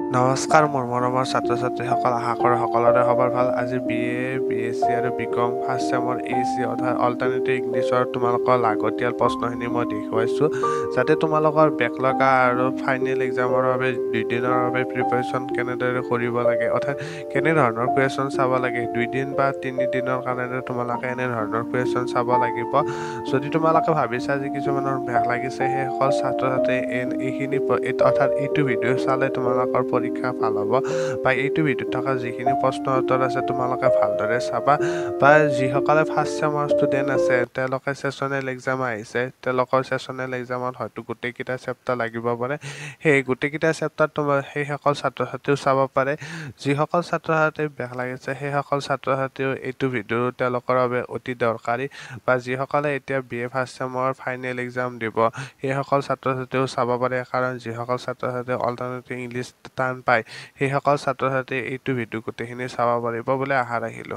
নমস্কাৰ মোৰ মৰমৰ ছাত্ৰ ছাত্ৰীসকল আশা কৰোঁ সকলোৰে খবৰ ভাল আজি BA, BSc আৰু BCom ফাৰ্ষ্ট চেমৰ AC অৰ্থাৎ অল্টাৰনেটিভ ইংলিছৰ তোমালোকৰ লাগতিয়াল প্ৰশ্নখিনি মই দেখুৱাইছোঁ যাতে তোমালোকৰ বেকলগা আৰু ফাইনেল এক্সামৰ বাবে দুদিনৰ বাবে প্ৰিপাৰেশ্যন কেনেদৰে কৰিব লাগে অৰ্থাৎ কেনেধৰণৰ কুৱেশ্যন চাব লাগে 2 দিন বা 3 দিনৰ কাৰণে তোমালোকে এনেধৰণৰ কুৱেশ্যন চাব লাগিব যদি তোমালোকে ভাবিছা যে কিছুমানৰ বেক লাগিছে সেইসকল ছাত্ৰ ছাত্ৰী এইখিনি অৰ্থাৎ এইটো ভিডিঅ' চালে তোমালোকৰ পৰীক্ষা ভাল হ'ব বা এইটো ভিডিঅ'ত থকা যিখিনি প্ৰশ্ন উত্তৰ আছে তোমালোকে ভালদৰে চাবা বা যিসকলে ফাৰ্ষ্ট চেমৰ ষ্টুডেণ্ট আছে তেওঁলোকে ছেছনেল এক্সাম আহিছে তেওঁলোকৰ ছেছনেল এক্সামত হয়তো গোটেইকেইটা চেপ্টাৰ লাগিব পাৰে সেই গোটেইকেইটা চেপ্টাৰ সেইসকল ছাত্ৰ ছাত্ৰীও চাব পাৰে যিসকল ছাত্ৰ ছাত্ৰীৰ বেক লাগিছে সেইসকল ছাত্ৰ ছাত্ৰীও এইটো ভিডিঅ' তেওঁলোকৰ বাবে অতি দৰকাৰী বা যিসকলে এতিয়া BA ফাৰ্ষ্ট চেমৰ ফাইনেল এক্সাম দিব সেইসকল ছাত্ৰ ছাত্ৰীও চাব পাৰে কাৰণ যিসকল ছাত্ৰ ছাত্ৰীয়ে অল্টাৰনেটিভ ইংলিছ টান পায় সেইসকল ছাত্ৰ ছাত্ৰীয়ে এইটো ভিডিঅ' গোটেইখিনি চাব পাৰিব বুলি আশা ৰাখিলোঁ